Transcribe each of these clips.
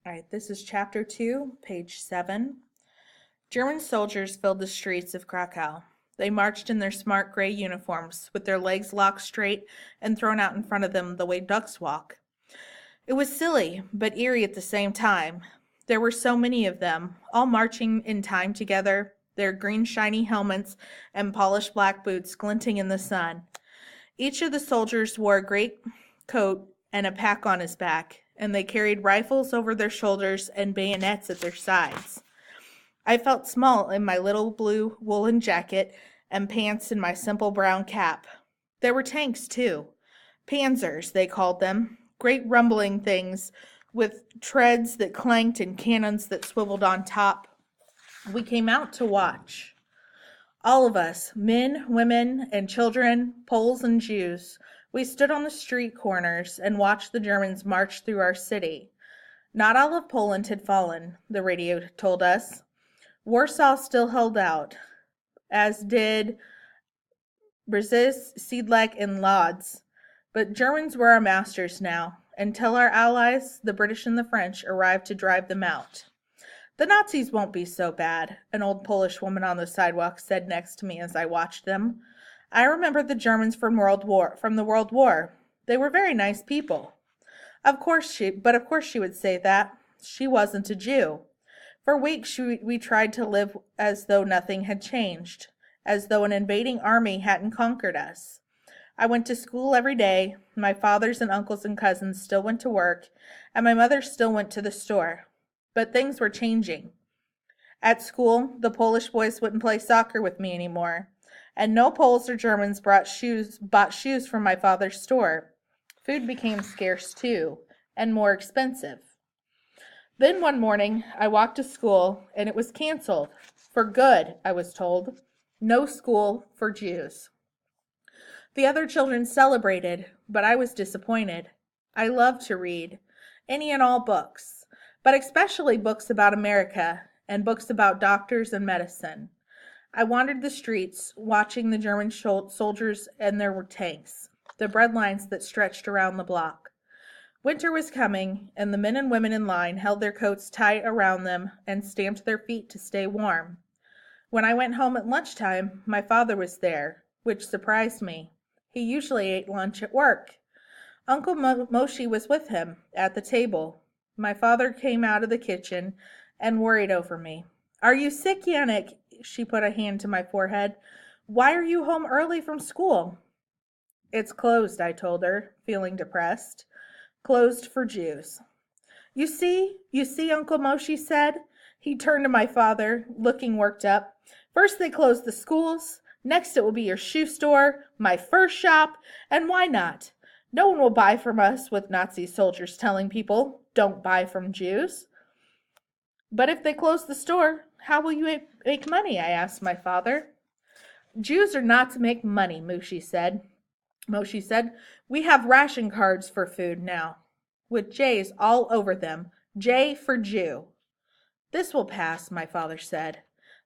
All right, this is chapter 2, page 7. German soldiers filled the streets of Krakow. They marched in their smart gray uniforms, with their legs locked straight and thrown out in front of them the way ducks walk. It was silly, but eerie at the same time. There were so many of them, all marching in time together, their green shiny helmets and polished black boots glinting in the sun. Each of the soldiers wore a great coat and a pack on his back, and they carried rifles over their shoulders and bayonets at their sides. I felt small in my little blue woolen jacket and pants and my simple brown cap. There were tanks, too. Panzers, they called them, great rumbling things with treads that clanked and cannons that swiveled on top. We came out to watch. All of us, men, women, and children, Poles and Jews, we stood on the street corners and watched the Germans march through our city. Not all of Poland had fallen, the radio told us. Warsaw still held out, as did Brzezinsk, Siedlec, and Lodz. But Germans were our masters now, until our allies, the British and the French, arrived to drive them out. The Nazis won't be so bad, an old Polish woman on the sidewalk said next to me as I watched them. I remembered the Germans from the World War. They were very nice people. Of course she would say that. She wasn't a Jew. For weeks we tried to live as though nothing had changed, as though an invading army hadn't conquered us. I went to school every day, my fathers and uncles and cousins still went to work, and my mother still went to the store. But things were changing. At school, the Polish boys wouldn't play soccer with me anymore, and no Poles or Germans bought shoes from my father's store. Food became scarce too, and more expensive. Then one morning, I walked to school, and it was canceled. For good, I was told. No school for Jews. The other children celebrated, but I was disappointed. I loved to read, any and all books, but especially books about America and books about doctors and medicine. I wandered the streets, watching the German soldiers and their tanks, the bread lines that stretched around the block. Winter was coming, and the men and women in line held their coats tight around them and stamped their feet to stay warm. When I went home at lunchtime, my father was there, which surprised me. He usually ate lunch at work. Uncle Moshe was with him at the table. My father came out of the kitchen and worried over me. "Are you sick, Yannick?" She put a hand to my forehead. "Why are you home early from school?" "It's closed," I told her, feeling depressed. "Closed for Jews." You see, Uncle Moshe said. He turned to my father, looking worked up. "First they closed the schools, next it will be your shoe store, my fur shop, and why not? No one will buy from us with Nazi soldiers telling people, 'Don't buy from Jews.'" "But if they close the store, how will you make money?" I asked my father. "Jews are not to make money," Moshe said. "We have ration cards for food now, with J's all over them. J for Jew." "This will pass," my father said.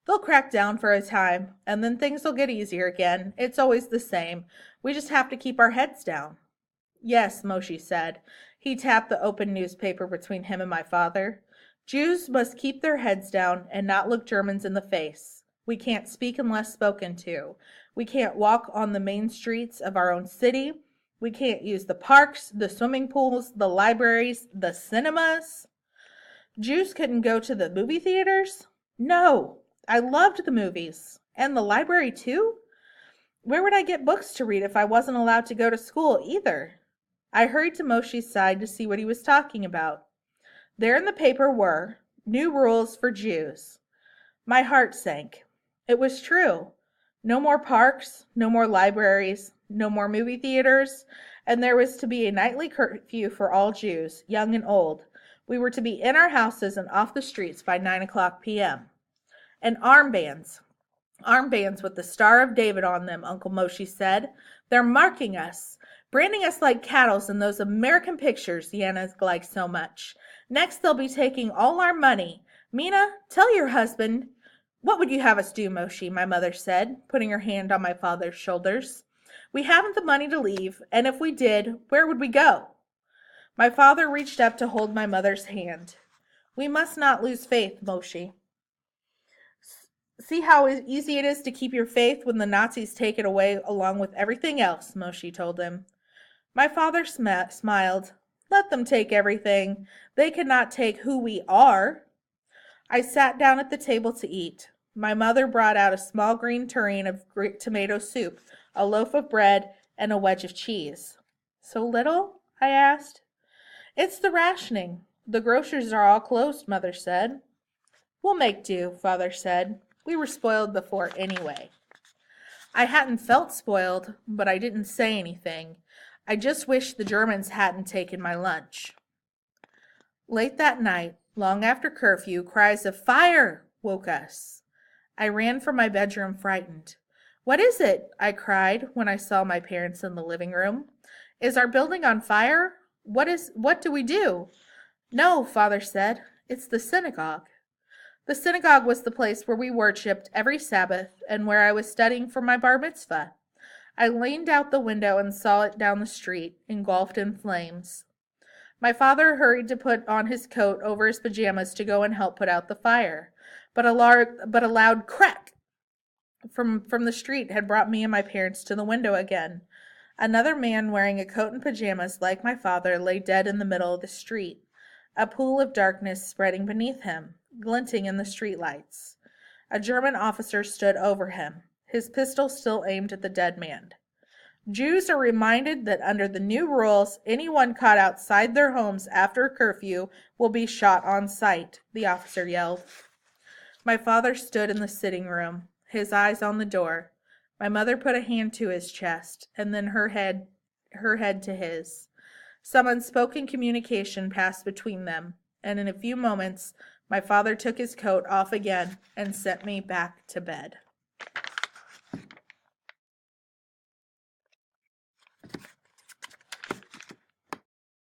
"They'll crack down for a time, and then things will get easier again. It's always the same. We just have to keep our heads down." "Yes," Moshe said. He tapped the open newspaper between him and my father. "Jews must keep their heads down and not look Germans in the face. We can't speak unless spoken to. We can't walk on the main streets of our own city. We can't use the parks, the swimming pools, the libraries, the cinemas." Jews couldn't go to the movie theaters? No, I loved the movies. And the library too? Where would I get books to read if I wasn't allowed to go to school either? I hurried to Moshe's side to see what he was talking about. There in the paper were new rules for Jews. My heart sank. It was true. No more parks, no more libraries, no more movie theaters, and there was to be a nightly curfew for all Jews, young and old. We were to be in our houses and off the streets by 9 p.m. And armbands with the Star of David on them, Uncle Moshe said. "They're marking us, branding us like cattle in those American pictures Yana likes so much. Next they'll be taking all our money. Mina, tell your husband." "What would you have us do, Moshe?" my mother said, putting her hand on my father's shoulders. "We haven't the money to leave, and if we did, where would we go?" My father reached up to hold my mother's hand. We must not lose faith, Moshe. See how easy it is to keep your faith when the Nazis take it away along with everything else, Moshe told him. My father smiled. Let them take everything. They cannot take who we are. I sat down at the table to eat. My mother brought out a small green tureen of tomato soup, a loaf of bread, and a wedge of cheese. So little? I asked. It's the rationing. The grocers are all closed, Mother said. We'll make do, Father said. We were spoiled before anyway. I hadn't felt spoiled, but I didn't say anything. I just wished the Germans hadn't taken my lunch. Late that night, long after curfew, cries of fire woke us. I ran from my bedroom frightened. What is it? I cried when I saw my parents in the living room. Is our building on fire? What do we do? No, Father said. It's the synagogue. The synagogue was the place where we worshipped every Sabbath and where I was studying for my bar mitzvah. I leaned out the window and saw it down the street, engulfed in flames. My father hurried to put on his coat over his pajamas to go and help put out the fire. But a loud crack from the street had brought me and my parents to the window again. Another man wearing a coat and pajamas like my father lay dead in the middle of the street, a pool of darkness spreading beneath him, glinting in the streetlights. A German officer stood over him, his pistol still aimed at the dead man. Jews are reminded that under the new rules, anyone caught outside their homes after curfew will be shot on sight, the officer yelled. My father stood in the sitting room, his eyes on the door. My mother put a hand to his chest, and then her head to his. Some unspoken communication passed between them, and in a few moments, my father took his coat off again and sent me back to bed.